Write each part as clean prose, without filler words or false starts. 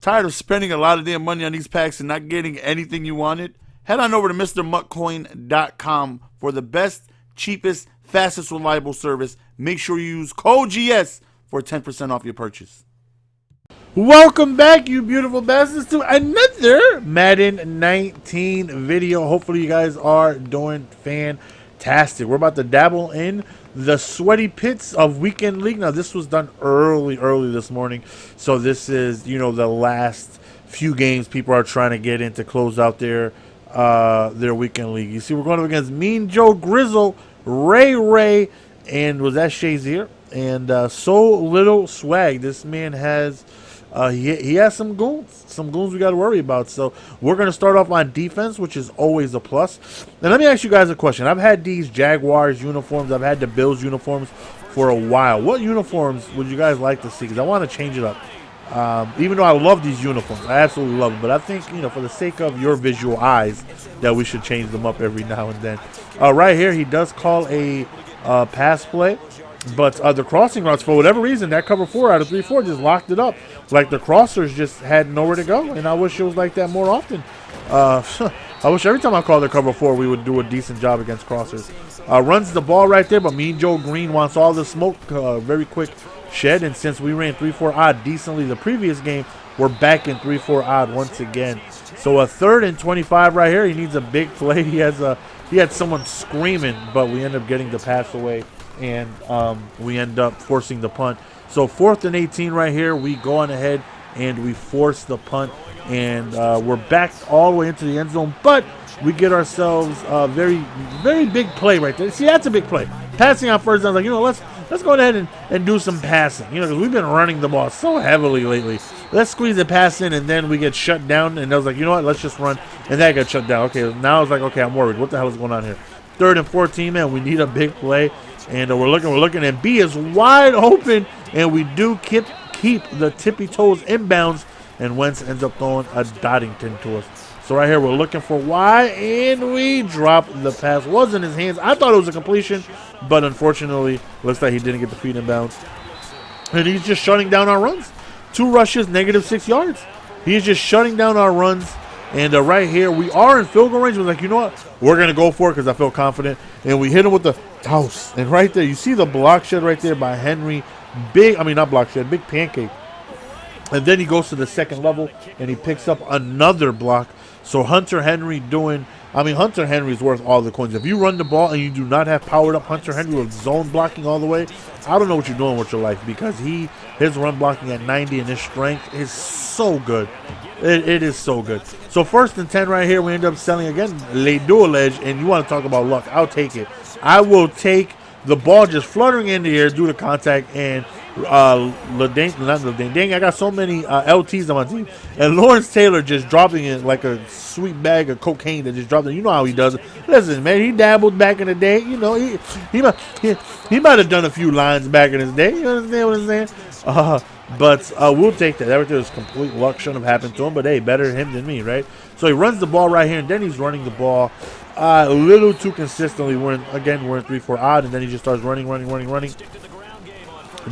Tired of spending a lot of damn money on these packs and not getting anything you wanted? Head on over to MrMuttCoin.com for the best, cheapest, fastest, reliable service. Make sure you use code GS for 10% off your purchase. Welcome back, you beautiful bastards, to another Madden 19 video. Hopefully you guys are doing fantastic. We're about to dabble in the sweaty pits of Weekend League. Now, this was done early this morning. So this is, the last few games people are trying to get in to close out their Weekend League. You see, we're going up against Mean Joe Grizzle, Ray, and was that Shazier? And so little swag. This man has... he has some goons we got to worry about. So we're going to start off on defense, which is always a plus. And let me ask you guys a question. I've had these Jaguars uniforms. I've had the Bills uniforms for a while. What uniforms would you guys like to see? Because I want to change it up. Even though I love these uniforms, I absolutely love them. But I think, for the sake of your visual eyes, that we should change them up every now and then. Right here, he does call a pass play. But the crossing routes, for whatever reason, that cover 4 out of 3-4 just locked it up. Like the crossers just had nowhere to go, and I wish it was like that more often. I wish every time I call the cover 4, we would do a decent job against crossers. Runs the ball right there, but Mean Joe Green wants all the smoke. Very quick shed, and since we ran 3-4 odd decently the previous game, we're back in 3-4 odd once again. So a 3rd and 25 right here. He needs a big play. He had someone screaming, but we end up getting the pass away. And we end up forcing the punt. So 4th and 18 right here. We go on ahead and we force the punt. And we're back all the way into the end zone. But we get ourselves a very, very big play right there. See, that's a big play. Passing on first down. Like, let's go ahead and do some passing. Because we've been running the ball so heavily lately. Let's squeeze the pass in, and then we get shut down. And I was like, you know what? Let's just run. And that got shut down. Okay, now I was like, okay, I'm worried. What the hell is going on here? 3rd and 14, man. We need a big play. And we're looking, and B is wide open, and we do keep the tippy toes inbounds, and Wentz ends up throwing a Doddington to us. So right here, we're looking for Y, and we drop the pass. Was in his hands. I thought it was a completion, but unfortunately, looks like he didn't get the feet inbounds. And he's just shutting down our runs. 2 rushes, -6 yards. He's just shutting down our runs. And right here, we are in field goal range. We're like, you know what? We're going to go for it because I feel confident. And we hit him with the house. And right there, you see the block shed right there by Henry. Not block shed, big pancake. And then he goes to the second level, and he picks up another block. So Hunter Henry Hunter Henry is worth all the coins. If you run the ball and you do not have powered up Hunter Henry with zone blocking all the way, I don't know what you're doing with your life, because his run blocking at 90 and his strength is so good. It is so good. So 1st and 10 right here, we end up selling again. Le Duel-edge, and you want to talk about luck. I'll take it. I will take the ball just fluttering in the air due to contact, and dang, I got so many LTs on my team. And Lawrence Taylor just dropping it like a sweet bag of cocaine that just dropped it. You know how he does it. Listen, man, he dabbled back in the day. He might have done a few lines back in his day. You understand what I'm saying? But we'll take that. That right there is complete luck. Shouldn't have happened to him, but hey, better him than me, right? So he runs the ball right here, and then he's running the ball a little too consistently. We're in 3-4 odd, and then he just starts running. And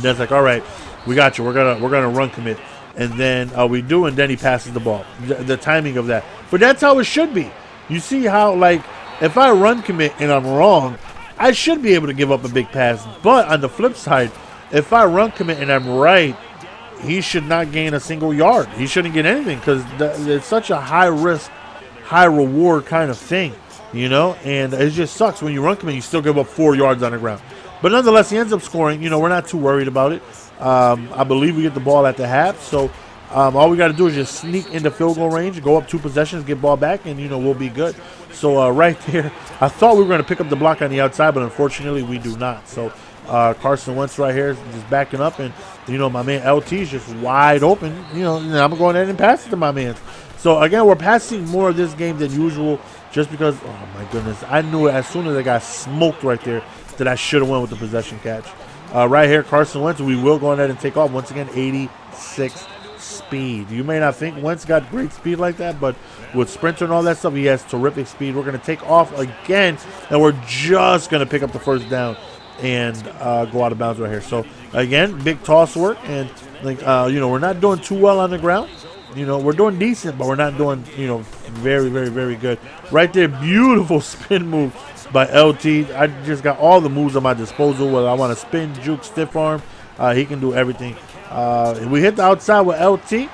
then it's like, all right, we got you. We're gonna run commit, and then we do, and then he passes the ball. The timing of that, but that's how it should be. You see how, like, if I run commit and I'm wrong, I should be able to give up a big pass. But on the flip side, if I run commit and I'm right, he should not gain a single yard. He shouldn't get anything, because it's such a high risk, high reward kind of thing, and it just sucks when you run commit, you still give up 4 yards on the ground. But nonetheless, he ends up scoring. We're not too worried about it. I believe we get the ball at the half, so all we got to do is just sneak into field goal range, go up 2 possessions, get ball back, and we'll be good. So right there, I thought we were going to pick up the block on the outside, but unfortunately we do not. So Carson Wentz right here is just backing up, and my man LT is just wide open. And I'm going ahead and pass it to my man. So again, we're passing more of this game than usual, just because, oh my goodness, I knew it as soon as I got smoked right there that I should have went with the possession catch. Right here, Carson Wentz, we will go ahead and take off. Once again, 86 speed. You may not think Wentz got great speed like that, but with sprinter and all that stuff, he has terrific speed. We're going to take off again, and we're just going to pick up the first down and go out of bounds right here. So again, big toss work, and we're not doing too well on the ground, You know, we're doing decent, but we're not doing, you know, very, very, very good. Right there, beautiful spin move by LT. I just got all the moves at my disposal. Whether I want to spin, juke, stiff arm, he can do everything. We hit the outside with LT,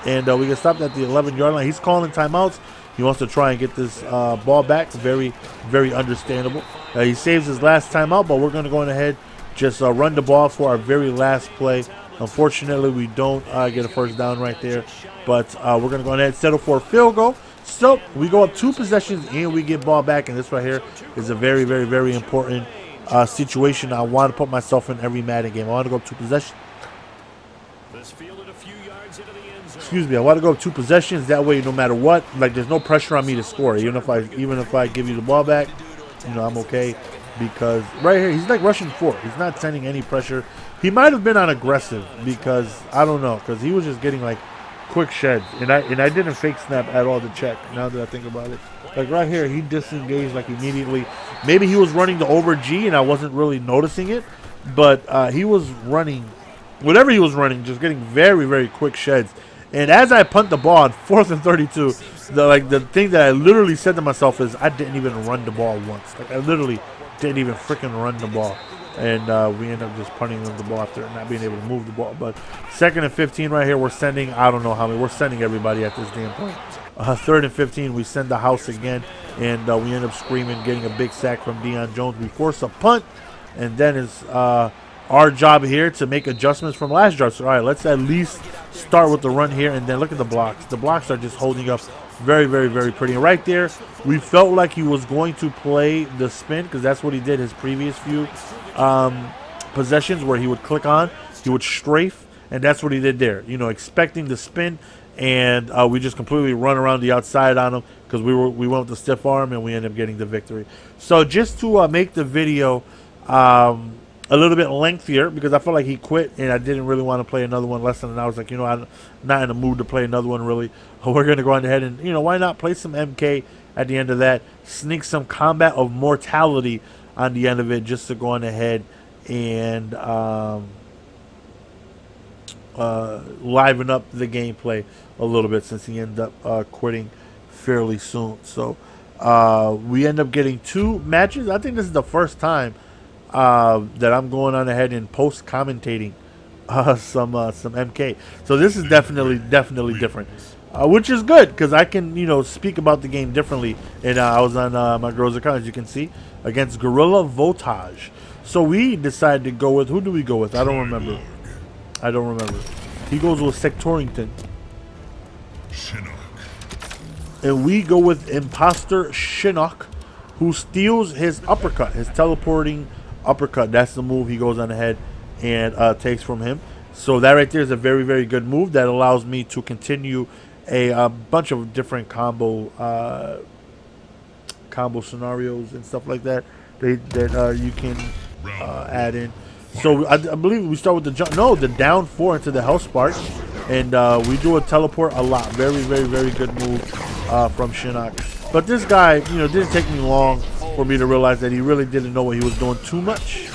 and we get stopped at the 11-yard line. He's calling timeouts. He wants to try and get this ball back. Very, very understandable. He saves his last timeout, but we're going to go ahead, just run the ball for our very last play. Unfortunately, we don't get a first down right there, but we're going to go ahead and settle for a field goal. So we go up 2 possessions and we get ball back, and this right here is a very, very, very important situation. I want to put myself in every Madden game. I want to go up 2 possessions. Excuse me. I want to go up 2 possessions. That way, no matter what, like there's no pressure on me to score. Even if I give you the ball back, you know, I'm okay, because right here he's like rushing 4. He's not sending any pressure. He might have been on aggressive, because I don't know, because he was just getting like quick sheds, and I didn't fake snap at all to check. Now that I think about it, like right here, he disengaged like immediately. Maybe he was running the over G and I wasn't really noticing it, but he was running, whatever he was running, just getting very, very quick sheds. And as I punt the ball on 4th and 32, the thing that I literally said to myself is I didn't even run the ball once. Like I literally didn't even freaking run the ball. And we end up just punting the ball after not being able to move the ball. But 2nd and 15 right here, we're sending, I don't know how many, we're sending everybody at this damn point. 3rd and 15, we send the house again, and we end up screaming, getting a big sack from Deion Jones. We force a punt, and then it's our job here to make adjustments from last drive. So, all right, let's at least start with the run here, and then look at the blocks. The blocks are just holding up very, very, very pretty. And right there, we felt like he was going to play the spin, because that's what he did his previous few possessions, where he would click on, he would strafe, and that's what he did there. You know, expecting the spin, and we just completely run around the outside on him, because we went with the stiff arm, and we ended up getting the victory. So just to make the video a little bit lengthier, because I felt like he quit and I didn't really want to play another one less than an hour. I was like, you know, I'm not in the mood to play another one really. We're going to go on ahead and, you know, why not play some MK at the end of that, sneak some Combat of Mortality on the end of it, just to go on ahead and liven up the gameplay a little bit, since he ended up quitting fairly soon. So we end up getting 2 matches. I think this is the first time that I'm going on ahead and post commentating some MK. So this is definitely different, which is good, because I can, you know, speak about the game differently. And I was on my girl's account, as you can see, against Gorilla Voltage. So we decided to go with, who do we go with? I don't remember. He goes with Sectorington. And we go with Imposter Shinnok, who steals his uppercut, his teleporting uppercut. That's the move he goes on ahead and takes from him. So that right there is a very, very good move that allows me to continue a bunch of different combo scenarios and stuff like that that you can add in. So I believe we start with the jump. No, the down 4 into the Hell Spark, and we do a teleport a lot. Very, very, very good move from Shinnok. But this guy, you know, didn't take me long for me to realize that he really didn't know what he was doing too much,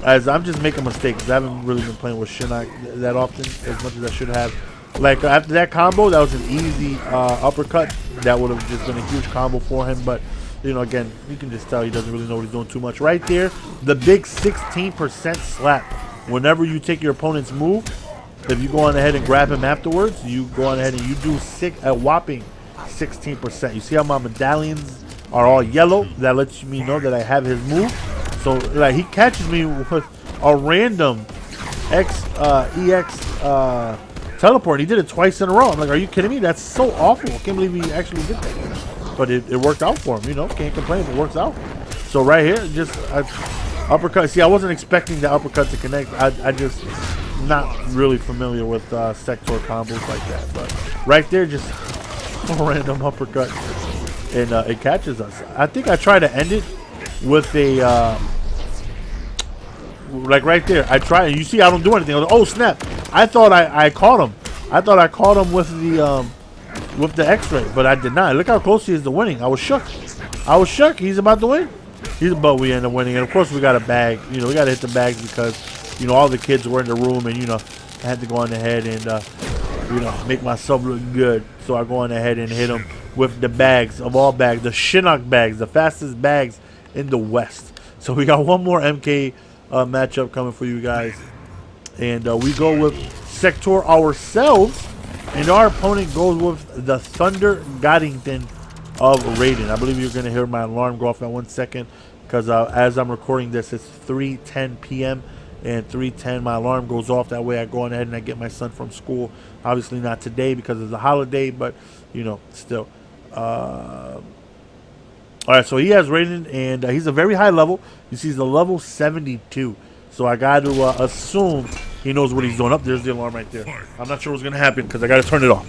as I'm just making mistakes. I haven't really been playing with Shinnok that often, as much as I should have. Like after that combo, that was an easy uppercut. That would have just been a huge combo for him, but you know, again, you can just tell he doesn't really know what he's doing too much. Right there, the big 16% slap. Whenever you take your opponent's move, if you go on ahead and grab him afterwards, you go on ahead and you do a whopping 16%. You see how my medallions are all yellow? That lets me know that I have his move. So like he catches me with a random EX teleport. He did it twice in a row. I'm like, are you kidding me? That's so awful. I can't believe he actually did that. But it worked out for him, you know. Can't complain if it works out. So right here, just uppercut. See, I wasn't expecting the uppercut to connect. I just not really familiar with sector combos like that. But right there, just a random uppercut, and it catches us. I think I try to end it with a like right there. I try, and you see, I don't do anything. I was, oh snap! I thought I caught him. I thought I caught him with the X-ray, but I did not. Look how close he is to winning. I was shook. He's about to win. But we end up winning, and of course we got a bag. You know, we got to hit the bags because you know all the kids were in the room, and you know I had to go on ahead and you know, make myself look good. So I go on ahead and hit him with the bags of all bags, the Chinook bags, the fastest bags in the West. So we got one more MK matchup coming for you guys. And we go with Sector ourselves. And our opponent goes with the Thunder Goddington of Raiden. I believe you're going to hear my alarm go off in 1 second. Because as I'm recording this, it's 3:10 p.m. And 3:10, my alarm goes off. That way I go on ahead and I get my son from school. Obviously not today because it's a holiday, but, you know, still. All right, so he has Raiden, and he's a very high level. You see, he's a level 72. So I got to assume he knows what he's doing. Up there's the alarm right there. I'm not sure what's going to happen because I got to turn it off.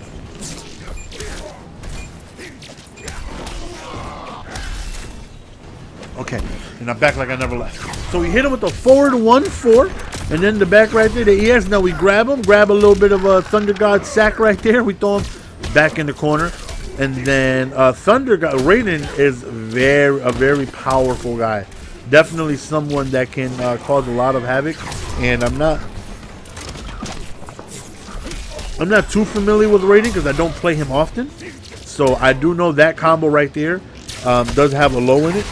Okay, and I'm back like I never left. So we hit him with the forward 1-4, and then the back right there, the ES. Now we grab him, grab a little bit of a Thunder God sack right there. We throw him back in the corner. And then Thunder God Raiden is a very powerful guy. Definitely someone that can cause a lot of havoc. And I'm not too familiar with Raiden because I don't play him often. So I do know that combo right there does have a low in it.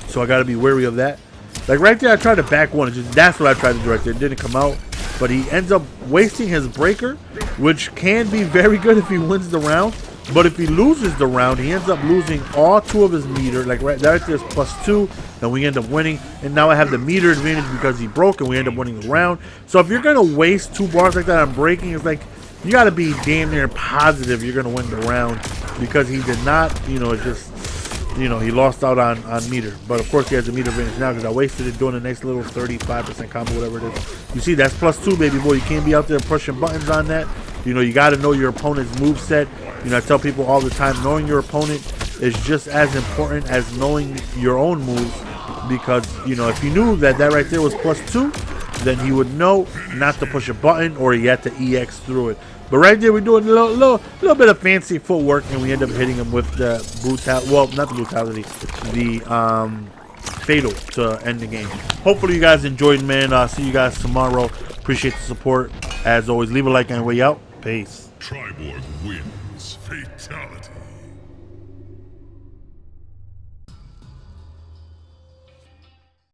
So I got to be wary of that. Like right there, I tried to back one. That's what I tried to do right there. It didn't come out. But he ends up wasting his breaker, which can be very good if he wins the round. But if he loses the round, he ends up losing all 2 of his meter. Like right there's +2, and we end up winning. And now I have the meter advantage because he broke, and we end up winning the round. So if you're going to waste 2 bars like that on breaking, it's like you got to be damn near positive you're going to win the round. Because he did not, you know, just, you know, he lost out on meter. But of course he has the meter advantage now because I wasted it doing a nice little 35% combo, whatever it is. You see, that's +2, baby boy. You can't be out there pushing buttons on that. You know, you got to know your opponent's moveset. You know, I tell people all the time, knowing your opponent is just as important as knowing your own moves. Because, you know, if you knew that right there was +2, then he would know not to push a button or he had to EX through it. But right there, we're doing a little bit of fancy footwork, and we end up hitting him with the brutality. Well, not the brutality, the fatal to end the game. Hopefully, you guys enjoyed, man. See you guys tomorrow. Appreciate the support. As always, leave a like on the way out. Peace. Triborg wins. Fatality.